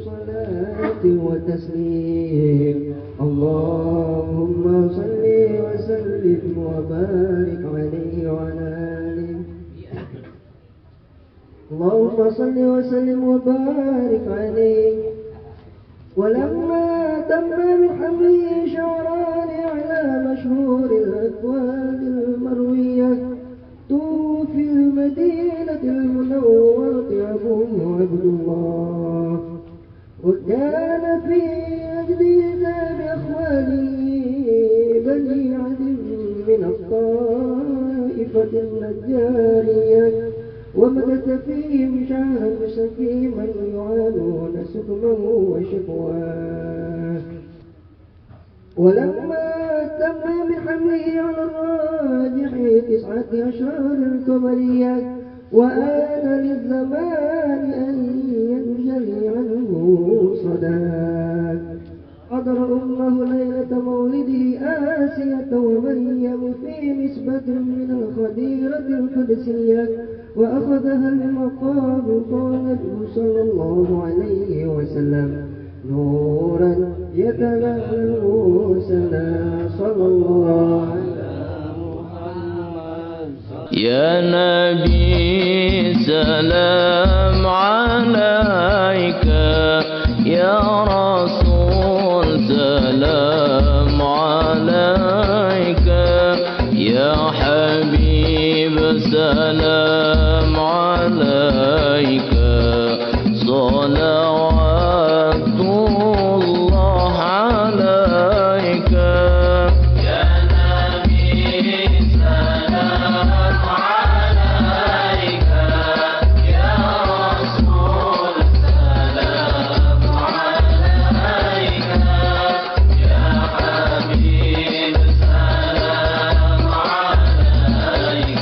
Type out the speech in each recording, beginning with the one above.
صلاة وتسليم. اللهم صل وسلم وبارك عليه وعلى آله. اللهم صل وسلم وبارك عليه. ولما تم من حمله شعران على مشهور الأكوان المروية توفي المدينة المنورة أبوه عبد الله، وكان في أجلسة بأخواله بني عدي من الطائفة النجارية، ومكث فيهم شهرا سكيما يعانون سكمه وشكواه. ولما تم بحمله على الراجح 19 القمرية وآن للزمان أن ينجلي عنه صداك، حضر أمه ليلة مولده آسية ومريم في نسبة من الخديرة القدسية، وأخذها المقام قال صلى الله عليه وسلم نورا يتلألأ سنا صلى الله على محمد. يا نبي سلام عليك، يا رسول سلام عليك، يا حبيب سلام عليك، صلوات الله عليك. يا نبي سلام عليك، يا رسول سلام عليك، يا حبيب سلام عليك، صلوات الله عليك.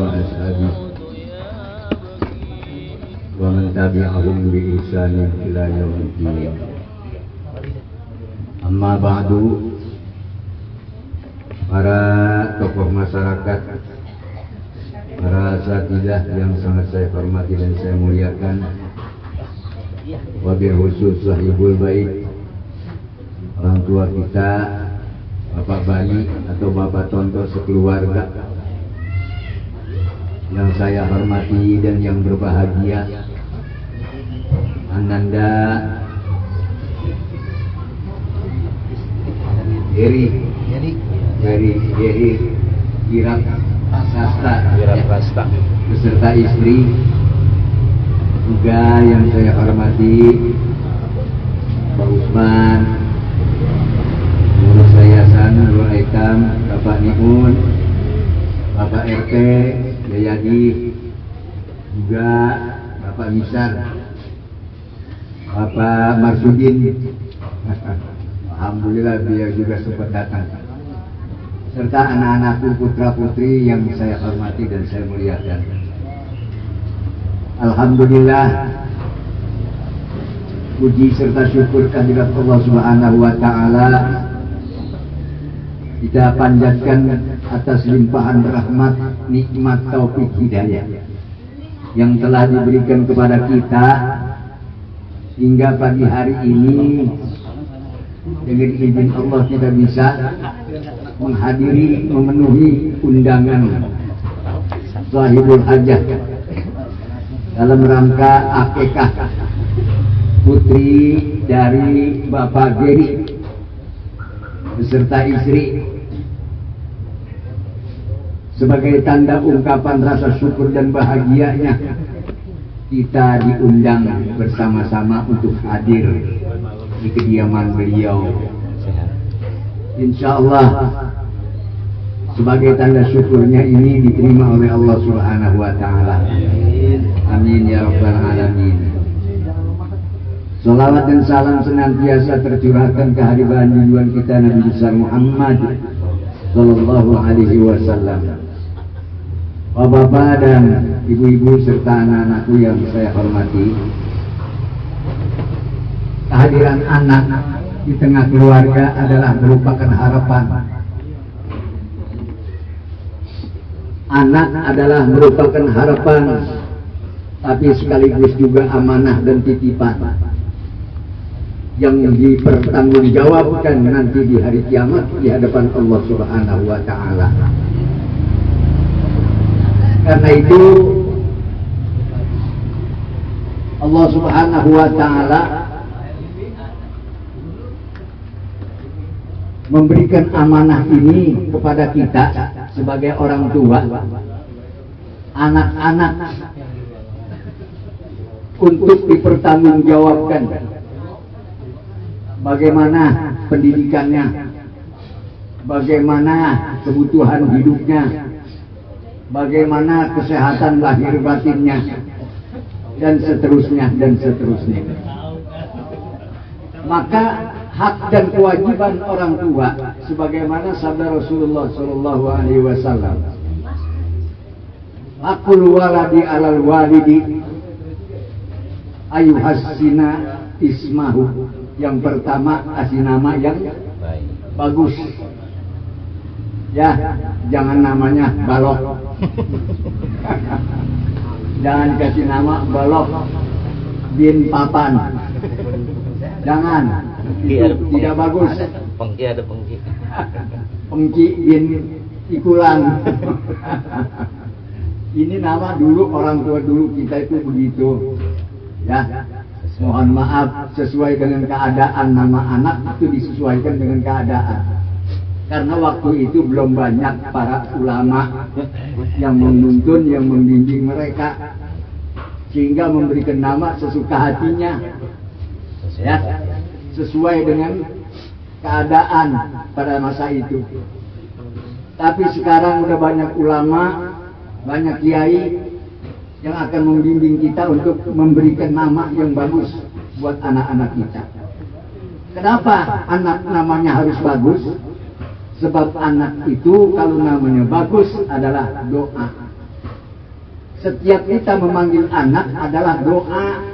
وأصحابه ومن تبعهم بإحسان إلى يوم الدين. Amma ba'du, para tokoh masyarakat, para asatidzah yang sangat saya hormati dan saya muliakan, wabil khusus sahibul bait, orang tua kita, Bapak Bayi atau Bapak Tonto sekeluarga yang saya hormati dan yang berbahagia, Ananda Heri Wirak Sasta beserta istri, juga yang saya hormati Pak Usman, Pengurus Yayasan Nurul Aikam, Bapak Niun, Bapak RT Jayadi, juga Bapak Misar, Bapak Marsudin. Alhamdulillah beliau juga sempat datang, serta anak-anakku putra putri yang saya hormati dan saya muliakan. Alhamdulillah, puji serta syukur kehadirat Allah Subhanahu wa Ta'ala kita panjatkan atas limpahan rahmat, nikmat, taufik, hidayah yang telah diberikan kepada kita hingga pagi hari ini. Dengan izin Allah kita bisa menghadiri, memenuhi undangan Sahibul Hajah dalam rangka akikah putri dari Bapak Geri beserta istri, sebagai tanda ungkapan rasa syukur dan bahagianya kita diundang bersama-sama untuk hadir di kediaman beliau. Insya Allah sebagai tanda syukurnya ini diterima oleh Allah Subhanahu wa Ta'ala. Amin ya rabbal alamin. Salawat dan salam senantiasa tercurahkan kehadiran junjungan kita Nabi besar Muhammad sallallahu alaihi wasallam. Bapak-bapak dan ibu-ibu serta anak-anakku yang saya hormati, kehadiran anak di tengah keluarga adalah merupakan harapan. Anak adalah merupakan harapan, tapi sekaligus juga amanah dan titipan yang dipertanggungjawabkan nanti di hari kiamat di hadapan Allah Subhanahu wa Ta'ala. Karena itu Allah Subhanahu wa Ta'ala memberikan amanah ini kepada kita sebagai orang tua, anak-anak, untuk dipertanggungjawabkan bagaimana pendidikannya, bagaimana kebutuhan hidupnya, bagaimana kesehatan lahir batinnya, dan seterusnya dan seterusnya. Maka hak dan kewajiban orang tua, sebagaimana sabda Rasulullah Shallallahu Alaihi Wasallam, hakul waladi alal walidi ayuhasina ismahu. Yang pertama, kasih nama yang bagus. Ya, jangan namanya Balok. Jangan kasih nama Balok bin Papan. Jangan. Itu tidak bagus. Pengki ada pengki. Pengki bin Ikulan. Ini nama dulu orang tua dulu kita itu begitu. Ya, mohon maaf, sesuai dengan keadaan nama anak itu disesuaikan dengan keadaan. Karena waktu itu belum banyak para ulama yang menuntun, yang membimbing mereka, sehingga memberikan nama sesuka hatinya. Ya, sesuai dengan keadaan pada masa itu. Tapi sekarang udah banyak ulama, banyak kiai yang akan membimbing kita untuk memberikan nama yang bagus buat anak-anak kita. Kenapa anak namanya harus bagus? Sebab anak itu kalau namanya bagus adalah doa. Setiap kita memanggil anak adalah doa.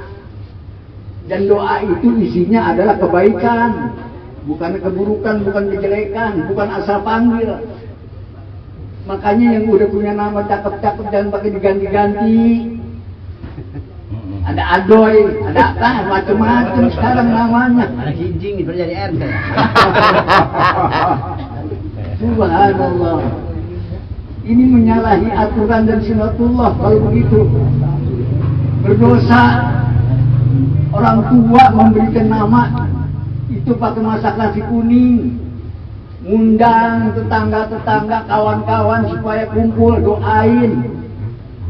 Dan doa itu isinya adalah kebaikan, bukan keburukan, bukan kejelekan, bukan asal panggil. Makanya yang udah punya nama cakep-cakep jangan pakai diganti-ganti. Ada adoy, ada apa, macam-macam sekarang namanya. Anak hijing itu jadi RT. Subhanallah. Ini menyalahi aturan dan sunatullah kalau begitu. Berdosa. Orang tua memberikan nama itu pakai masak nasi kuning, ngundang tetangga-tetangga, kawan-kawan supaya kumpul doain.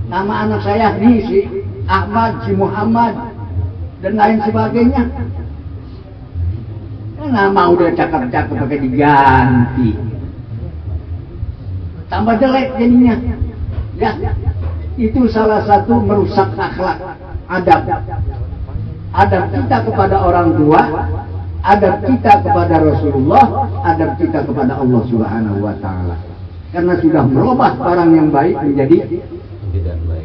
Nama anak saya nih si Ahmad, si Muhammad dan lain sebagainya. Nama udah cakep-cakep pakai diganti, tambah jelek jadinya. Ya, itu salah satu merusak akhlak, adab. Adab kita kepada orang tua, adab kita kepada Rasulullah, adab kita kepada Allah Subhanahu wa Ta'ala. Karena sudah merubah orang yang baik menjadi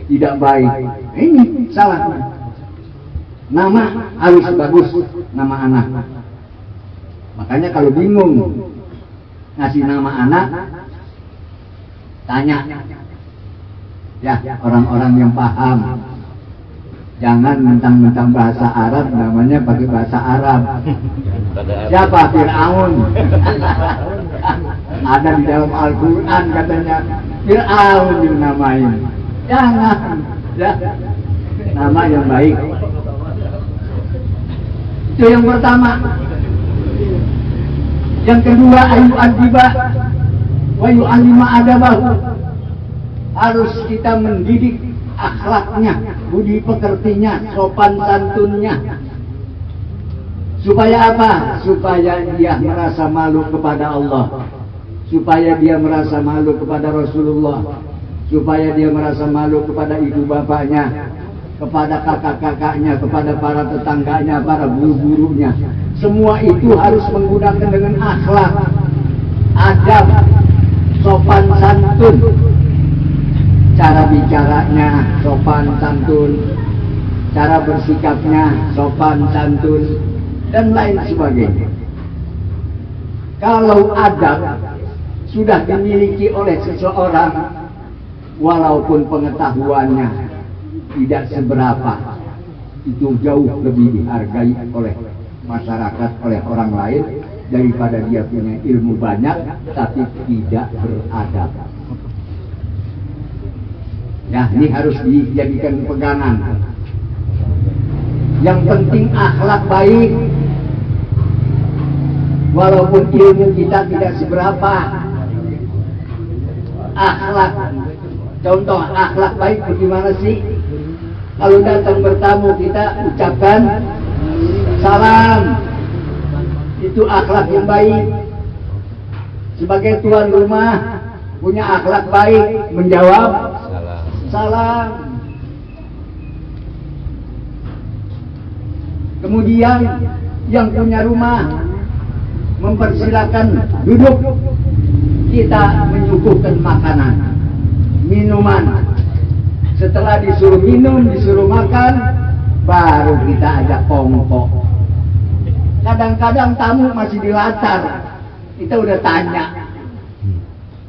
tidak baik. Ini salahnya. Nama harus bagus, nama anak. Makanya kalau bingung ngasih nama anak, tanya ya orang-orang yang paham. Jangan mentang-mentang bahasa Arab namanya pakai bahasa Arab. Siapa Fir'aun? Ada di dalam Al-Quran katanya Fir'aun dinamain. Jangan, ya, nama yang baik. Itu yang pertama. Yang kedua, ayu adiba wa yu'allima adabahu. Harus kita mendidik akhlaknya, budi pekertinya, sopan santunnya. Supaya apa? Supaya dia merasa malu kepada Allah, supaya dia merasa malu kepada Rasulullah, supaya dia merasa malu kepada ibu bapaknya, kepada kakak-kakaknya, kepada para tetangganya, para guru-gurunya. Semua itu harus menggunakan dengan akhlak, adab, sopan santun. Cara bicaranya sopan santun, cara bersikapnya sopan santun, dan lain sebagainya. Kalau adab sudah dimiliki oleh seseorang, walaupun pengetahuannya tidak seberapa, itu jauh lebih dihargai oleh masyarakat, oleh orang lain, daripada dia punya ilmu banyak tapi tidak beradab. Ya, ini harus dijadikan pegangan. Yang penting akhlak baik. Walaupun ilmu kita tidak seberapa. Akhlak. Contoh akhlak baik bagaimana sih? Kalau datang bertamu kita ucapkan salam. Itu akhlak yang baik. Sebagai tuan rumah punya akhlak baik, menjawab salam. Kemudian yang punya rumah mempersilakan duduk, kita menyuguhkan makanan, minuman. Setelah disuruh minum, disuruh makan, baru kita ajak kongko. Kadang-kadang tamu masih di latar, kita udah tanya.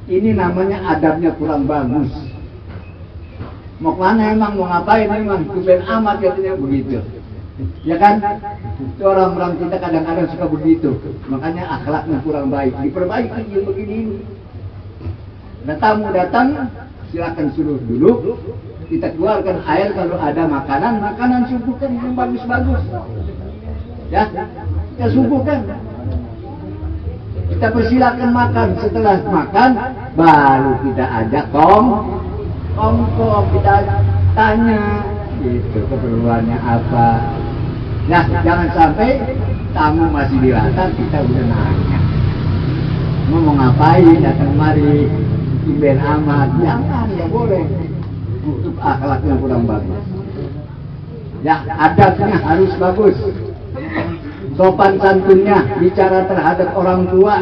Ini namanya adabnya kurang bagus. Mau kemana emang, mau ngapain emang, tumben amat katanya begitu. Ya kan? Itu orang-orang kita kadang-kadang suka begitu. Makanya akhlaknya kurang baik. Diperbaiki yang begini ini. Nah, tamu datang, silakan suruh dulu. Kita keluarkan air, kalau ada makanan suguhkan yang bagus-bagus. Ya, kita suguhkan. Kita persilakan makan. Setelah makan, baru kita ajak kongko, kita tanya gitu keperluannya apa. Nah, jangan sampai tamu masih di latar kita udah nanya mau ngapain datang kemari, tumben amat. Jangan, nggak boleh. Itu akhlaknya kurang bagus. Ya, adabnya harus bagus, sopan santunnya, bicara terhadap orang tua,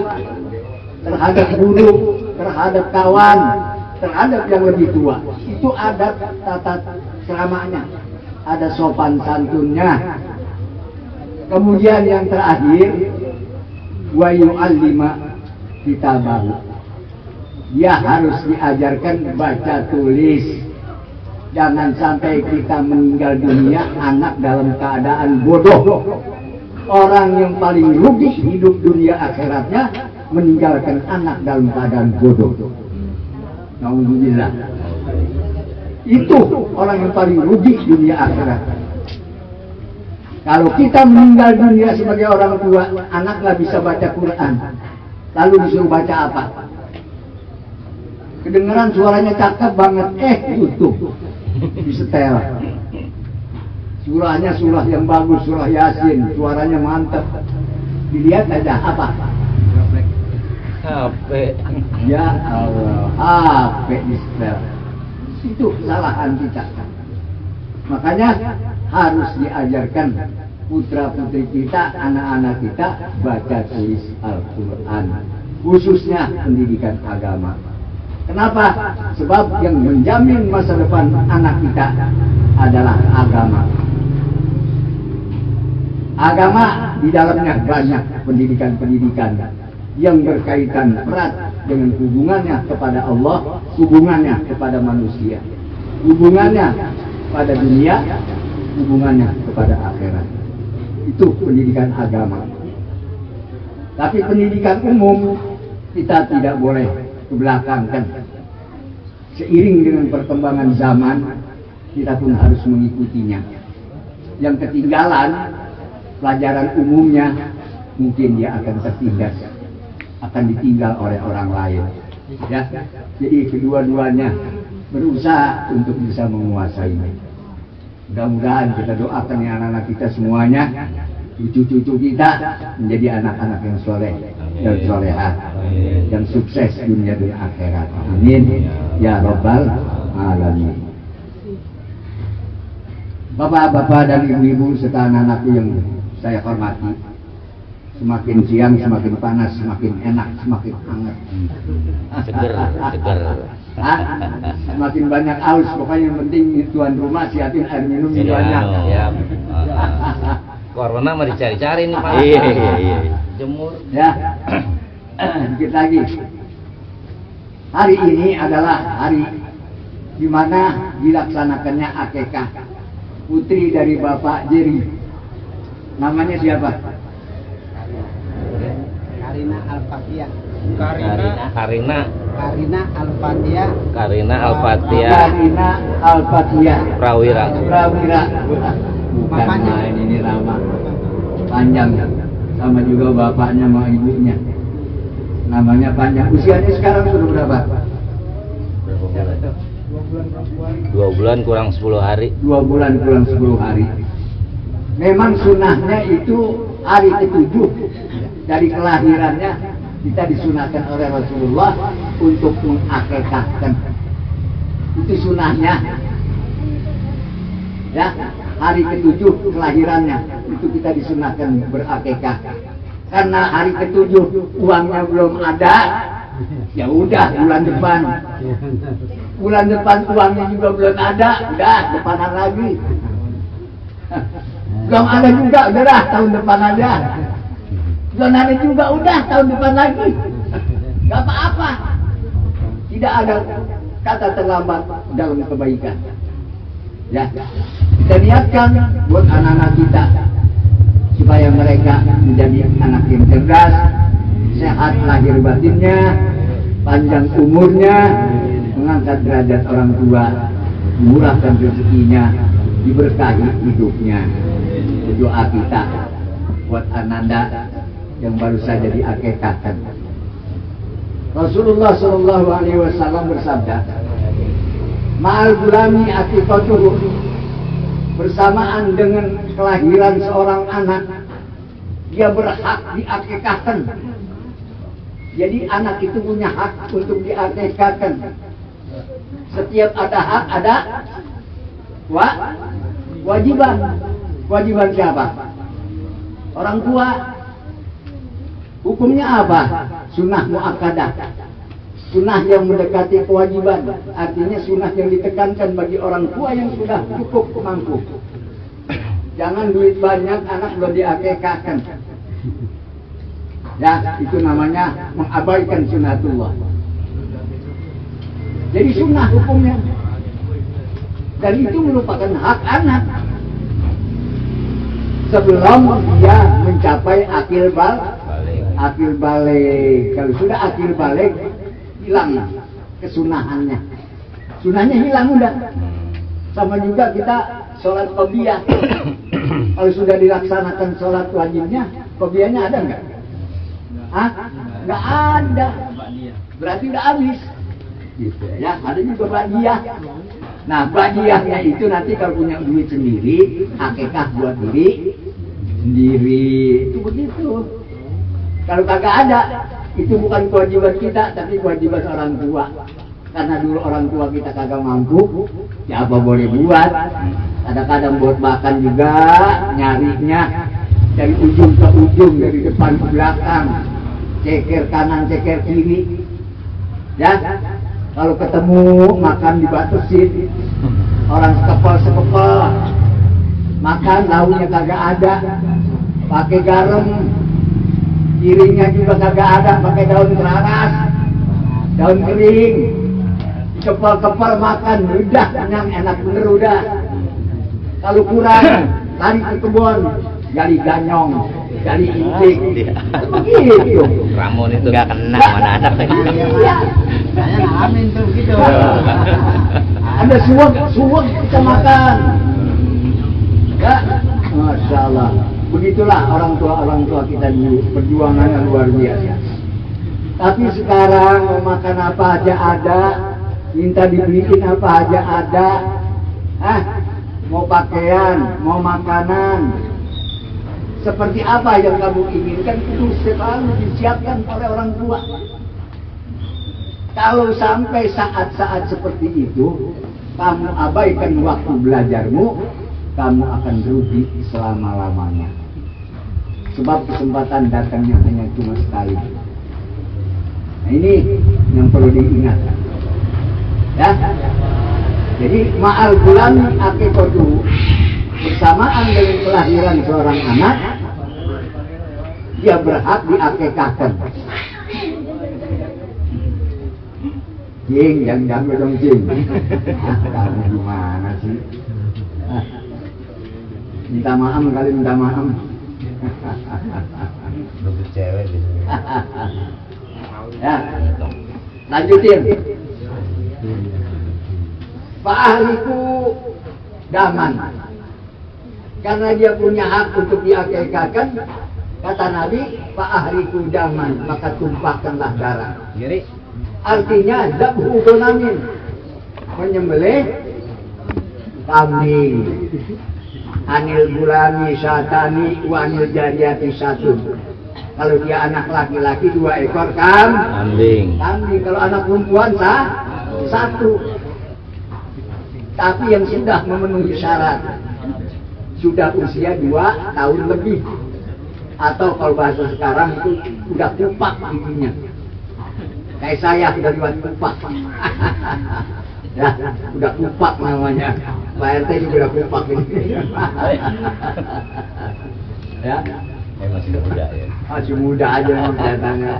terhadap guru, terhadap kawan, terhadap yang lebih tua. Itu ada tata keramanya, ada sopan santunnya. Kemudian yang terakhir, wa yu'allima kitabahu. Dia harus diajarkan baca tulis. Jangan sampai kita meninggal dunia anak dalam keadaan bodoh. Orang yang paling rugi hidup dunia akhiratnya meninggalkan anak dalam keadaan bodoh. Nauzubillah. Itu orang yang paling rugi dunia akhirat. Kalau kita meninggal dunia sebagai orang tua, anak nggak bisa baca Quran, lalu disuruh baca apa? Kedengeran suaranya cakep banget, tutup, disetel. Surahnya surah yang bagus, surah Yasin, suaranya mantap. Dilihat aja apa? HP. Ya Allah, HP disetel. Itu kesalahan kita. Makanya harus diajarkan putra-putri kita, anak-anak kita baca tulis Al-Quran, khususnya pendidikan agama. Kenapa? Sebab yang menjamin masa depan anak kita adalah agama. Agama di dalamnya banyak pendidikan-pendidikan yang berkaitan erat dengan hubungannya kepada Allah, hubungannya kepada manusia, hubungannya pada dunia, hubungannya kepada akhirat. Itu pendidikan agama. Tapi pendidikan umum kita tidak boleh kebelakangkan. Seiring dengan perkembangan zaman, kita pun harus mengikutinya. Yang ketinggalan pelajaran umumnya, mungkin dia akan tertindas, akan ditinggal oleh orang lain. Ya, jadi kedua-duanya berusaha untuk bisa menguasainya. Mudah-mudahan kita doakan ya anak-anak kita semuanya, cucu-cucu kita menjadi anak-anak yang soleh dan solehah, yang sukses dunia dan akhirat. Amin ya rabbal alamin. Bapak-bapak dan ibu-ibu serta anak-anakku yang saya hormati, semakin siang semakin panas, semakin enak, semakin hangat. Seger. Semakin banyak aus, pokoknya yang penting tuan rumah siapin air minum yang banyak. Ya. Corona mah dicari-cari nih Pak. Iya. Jemur. Ya. Dikit lagi. Hari ini adalah hari di mana dilaksanakannya akikah putri dari Bapak Jerry. Namanya siapa? Karina Al-Fatihah. Karina Al-Fatihah. Karina Al-Fatihah. Karina Al-Fatihah. Prawira. Bukan main, ini lama. Panjang. Sama juga bapaknya sama ibunya. Namanya panjang. Usianya sekarang sudah berapa? 2 bulan kurang 10 hari. 2 bulan kurang 10 hari. Memang sunahnya itu hari ke-7 dari kelahirannya kita disunahkan oleh Rasulullah untuk mengakikahkan. Itu sunahnya. Ya, hari ke-7 kelahirannya itu kita disunahkan berakikah. Karena hari ke-7 uangnya belum ada, ya udah bulan depan. Bulan depan uangnya juga belum ada, udah depanan lagi. Belum ada juga, udah tahun depan aja. Belum ada juga, udah tahun depan lagi. Gak apa-apa. Tidak ada kata terlambat dalam kebaikan. Ya, kita niatkan buat anak-anak kita supaya mereka menjadi anak yang cerdas, sehat lahir batinnya, panjang umurnya, mengangkat derajat orang tua, murahkan rezekinya, diberkahi hidupnya. Doa kita buat Ananda yang baru saja diakikahkan. Rasulullah Shallallahu Alaihi Wasallam bersabda, "Ma'al gulami aqiqatuhu," bersamaan dengan kelahiran seorang anak, dia berhak diakikahkan. Jadi anak itu punya hak untuk diakikahkan. Setiap ada hak ada wajiban. Wajiban siapa? Orang tua. Hukumnya apa? Sunnah muakkadah. Sunnah yang mendekati kewajiban, artinya sunnah yang ditekankan bagi orang tua yang sudah cukup mampu. Jangan duit banyak, anak belum diakekahkan. Ya, itu namanya mengabaikan sunnatullah. Jadi sunnah hukumnya. Dan itu merupakan hak anak. Sebelum dia mencapai akil balik. Kalau sudah akil balik, hilang kesunahannya. Sunahnya hilang udah. Sama juga kita sholat qobliyah. Kalau sudah dilaksanakan sholat wajibnya, qobliyahnya ada nggak? Hah? Nggak ada. Berarti udah habis. Gitu ya. Ada juga ba'diyah. Nah, ba'diyahnya itu nanti kalau punya duit sendiri, akikah buat diri sendiri. Itu begitu. Kalau kagak ada, itu bukan kewajiban kita, tapi kewajiban orang tua. Karena dulu orang tua kita kagak mampu, ya apa boleh buat. Kadang-kadang buat makan juga, nyarinya dari ujung ke ujung, dari depan ke belakang, ceker kanan, ceker kiri. Ya, kalau ketemu makan dibatasin, orang sekepal, makan lauknya kagak ada, pakai garam, piringnya juga kagak ada, pakai daun keraras, daun kering, dikepal-kepal makan, udah kenyang, enak bener udah. Kalau kurang, lari ke kebun, gali ganyong, gali incik, begitu. Ramon itu nggak kena mana anak lagi. Iya. Saya ngalamin tuh gitu. Ada suwek kita makan. Ya, Masya Allah. Begitulah orang tua kita dulu, perjuangannya luar biasa. Tapi sekarang mau makan apa aja ada, minta dibeliin apa aja ada. Mau pakaian, mau makanan, seperti apa yang kamu inginkan itu selalu disiapkan oleh orang tua. Kalau sampai saat-saat seperti itu, kamu abaikan waktu belajarmu, kamu akan rugi selama-lamanya. Sebab kesempatan datangnya hanya cuma sekali. Nah, ini yang perlu diingat. Ya. Jadi ma'al gulami akikatu, bersamaan dengan kelahiran seorang anak, dia berhak diakikahkan. Jing, jangan ganggu dong Jing. Kamu gimana sih? Minta maaf kali minta maaf. Lebih cewek gitu. Ya, lanjutin. Pak ahliku daman, karena dia punya hak untuk diakikahkan, kata Nabi, Pak ahliku daman, maka tumpahkanlah darah. Artinya zabhu gonamin, menyembelih kambing. Anil gulami syatani wa anil jariyati satun. Kalau dia anak laki-laki 2 ekor kambing. Kalau anak perempuan satu. Tapi yang sudah memenuhi syarat, sudah usia 2 tahun lebih, atau kalau bahasa sekarang itu udah kupak giginya, kayak saya udah lewat kupak. Ya, udah kupak namanya. Pak RT juga udah kupak ini. Ya, Masih muda ya. Masih muda aja kelihatannya.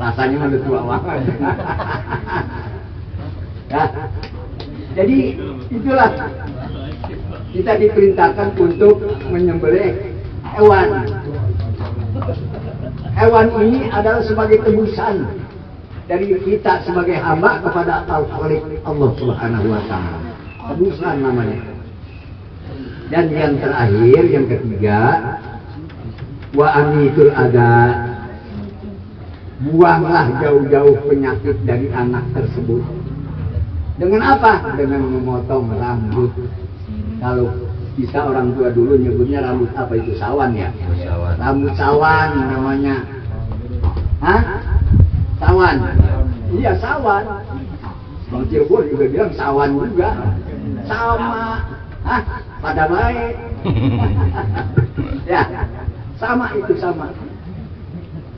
Rasanya udah tua banget. Ya. Jadi itulah kita diperintahkan untuk menyembelih hewan. Hewan ini adalah sebagai tebusan dari kita sebagai hamba kepada Al-Khaliq Allah Subhanahu wa Ta'ala. Tebusan namanya. Dan yang terakhir, yang ketiga, wa amitul ada, buanglah jauh-jauh penyakit dari anak tersebut. Dengan apa? Dengan memotong rambut. Kalau bisa orang tua dulu nyebutnya rambut apa itu? Sawan ya? Rambut sawan namanya. Sawan? Iya sawan. Bang Cirebon juga bilang sawan juga. Sama. Pada baik. Ya, sama itu sama.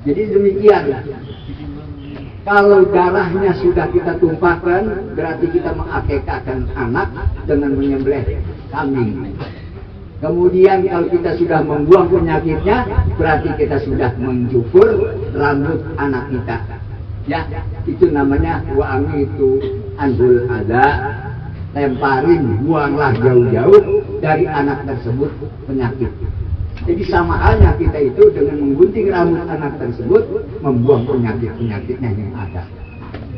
Jadi demikian. Kalau darahnya sudah kita tumpahkan, berarti kita mengakekahkan anak dengan menyembelih kambing. Kemudian kalau kita sudah membuang penyakitnya, berarti kita sudah mencukur rambut anak kita. Ya, itu namanya wa'ami itu anhul ada, lemparin, buanglah jauh-jauh dari anak tersebut penyakit. Jadi sama halnya kita itu dengan menggunting rambut anak tersebut, membuang penyakit-penyakitnya yang ada.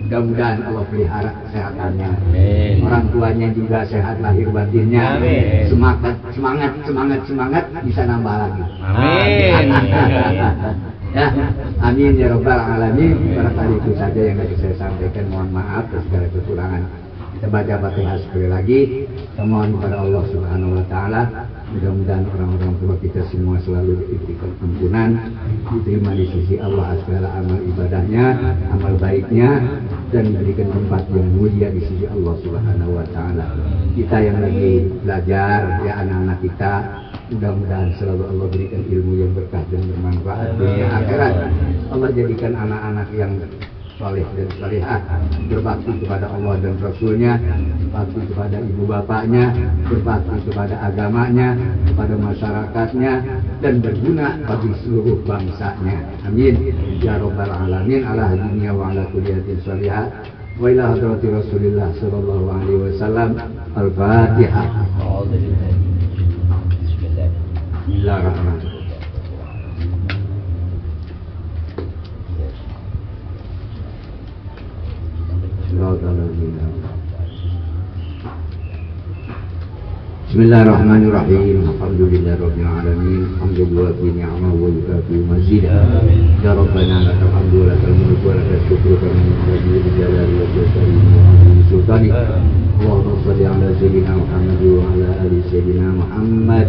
Mudah-mudahan Allah pelihara kesehatannya. Amin. Orang tuanya juga sehat lahir batinnya. Amin. Semangat bisa nambah lagi. Amin. Ya, amin ya rabbal alamin. Barangkali itu saja yang tadi saya sampaikan. Mohon maaf atas segala kekurangan. Kita baca Fatihah sekali lagi. Kita mohon kepada Allah Subhanahu wa taala, mudah-mudahan orang-orang tua kita semua selalu diberikan ampunan, diterima di sisi Allah segala amal ibadahnya, amal baiknya, dan diberikan tempat yang mulia di sisi Allah Subhanahu wa taala. Kita yang lagi belajar, ya anak-anak kita, mudah-mudahan selalu Allah berikan ilmu yang berkah dan bermanfaat dunia akhirat. Allah jadikan anak-anak yang saleh dan salihah, berbakti kepada Allah dan Rasulnya, berbakti kepada ibu bapaknya, berbakti kepada agamanya, kepada masyarakatnya, dan berguna bagi seluruh bangsanya. Amin ya rabbal alamin. Ala hadiniya wa ala kuliyatin salihah wa ila hadrati Rasulillah sallallahu alaihi wasallam. Al-Fatihah. Bismillahirrahmanirrahim. Bismillahirrahmanirrahim. Alhamdulillahirabbil alamin. Hamdulillah bi ni'amahu wa yukafi mazidah. Ya Rabbana lakal hamdu wa lakal mulku wa lakal syukru kama yanbaghi li jalali wajhika wa sultani. Allahumma shalli ala sayyidina Muhammad wa ala ali sayyidina Muhammad.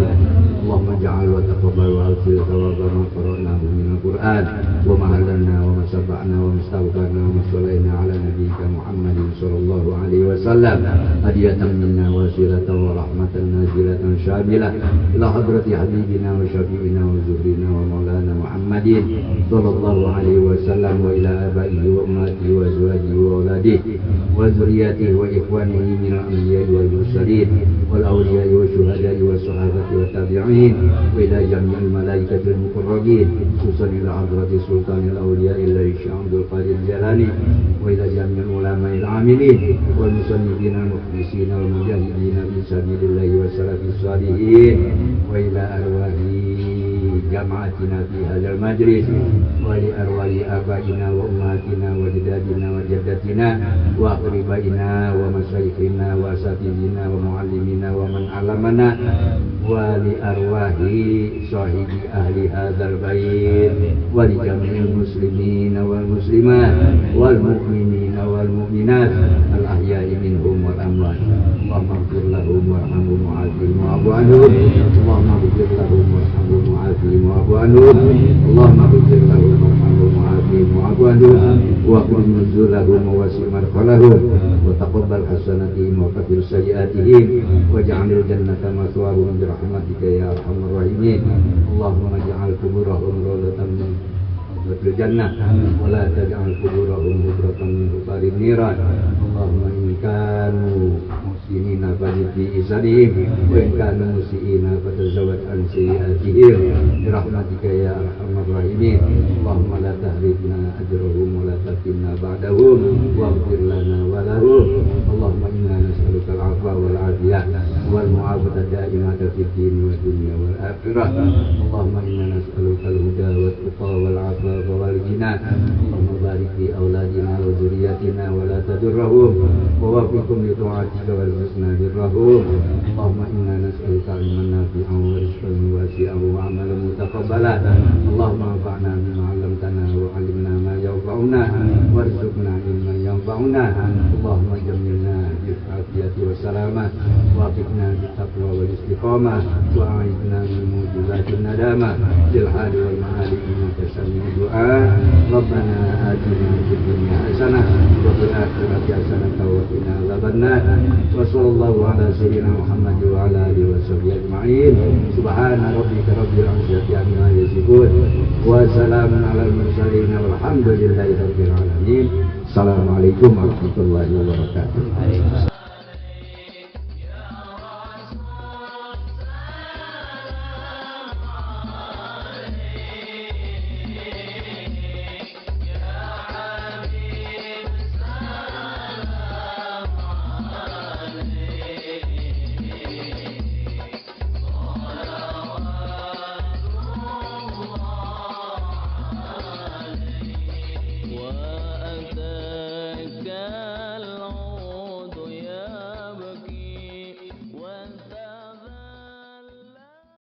Allahumma ja'al wa taqabbal wa alfil thawaban ma qara'nahu min al-Qur'an wa ma 'allamna wa ma sab'na wa mustaghfarna wa sallayna ala nabiyyika Muhammadin sallallahu alaihi wasallam. Hadiyatan minna wa silatan wa rahmatan nazilatan syamilah ila hadrati habibina wa syafi'ina wa zuhrina wa maulana Muhammadin sallallahu alaihi wasallam wa ila abaihi wa ummatihi wa azwajihi wa auladihi wa zurriyyatihi wa ikhwanihi min al-anbiya'i wal mursalin wal awliya'i wa syuhada'i wa sahabati wa tabi'in wa ila jami'il malaikatil muqarrabin khususan ila hadrati sultanil awliya'i alladhi Abdul Qadir Jalani wa ila jami'il ulama'il amilin wal musannifin al-mukhlisin wal mujahidin fi sabilillah wa salafis salihin wa ila arwahi jama'atina fi hadzal majlis wa li arwahi abaina wa ummatina wa jadadina wa jaddatina wa aqribaina wa masyayikhina wa asatidina wa muallimina wa man alamana wa li arwahi sahibi ahli hadzal bait wa li jami'il muslimin wal muslimat wal mu'minin wal mu'minat al ahya'i minhum wal amwat. Allahumma ighfir lahum warhamhum wa'afihim wa'fu anhum. Allahumma ighfir lahum warhamhum wa'afihim wa'fu anhum. Allahumma ighfir lahum warhamhum wa'afihim wa'fu anhum wa qul nuzulahum wa wasi' marqalahum wa taqabbal hasanatihim wa kaffir sayyi'atihim waj'alil jannata maswahum bi rahmatika ya arhamar rahimin. Allahumma ij'al quburahum rawdatan min riyadil jannah wa la taj'al quburahum hudratan min hufarin niran. Allahumma in kanu muhsinina fazid fi isanihim wa in kanu musii'ina fatazawwad an sayyi'atihim bi rahmatika ya arhamar rahimin. Allahumma la tahribna ajrahum wa la taftinna ba'dahum waghfir lana wa lahum. Allahumma inna nas'aluka al-'afwa wal 'afiyah wal mu'afata da'imata fid din wa dunya wal akhirah. Allahumma inna nas'aluka al-huda wat tuqa wal 'afwa wal ghina. Allahumma barik fi auladina wa dzurriyyatina wa la tadurrahum wa waffiqhum li ta'atika wal husna birrahum. Allahumma inna nas'aluka ilman nafi'an wa rizqan wasi'an wa 'amalan mutaqabbalan. Allahumma anfa'na bima 'allamtana wa 'allimna ma yanfa'una warzuqna ilman yanfa'una. Allahumma jammilna bil afiyati was salamah wa aqina bit taqwa wal istiqamah wa a'idna min mujizatin nadamah fil hali wal ma'ali innaka sami'ud du'a. Rabbana atina fid dunya hasanah wa fil akhirati hasanah wa qina adzabannar. Wa sallallahu ala sayyidina Muhammad wa ala alihi wa sahbihi ajma'in. Subhana rabbika rabbil izzati amma yasifun wa salamun alal mursalin walhamdulillahi rabbil alamin. Assalamualaikum warahmatullahi wabarakatuh.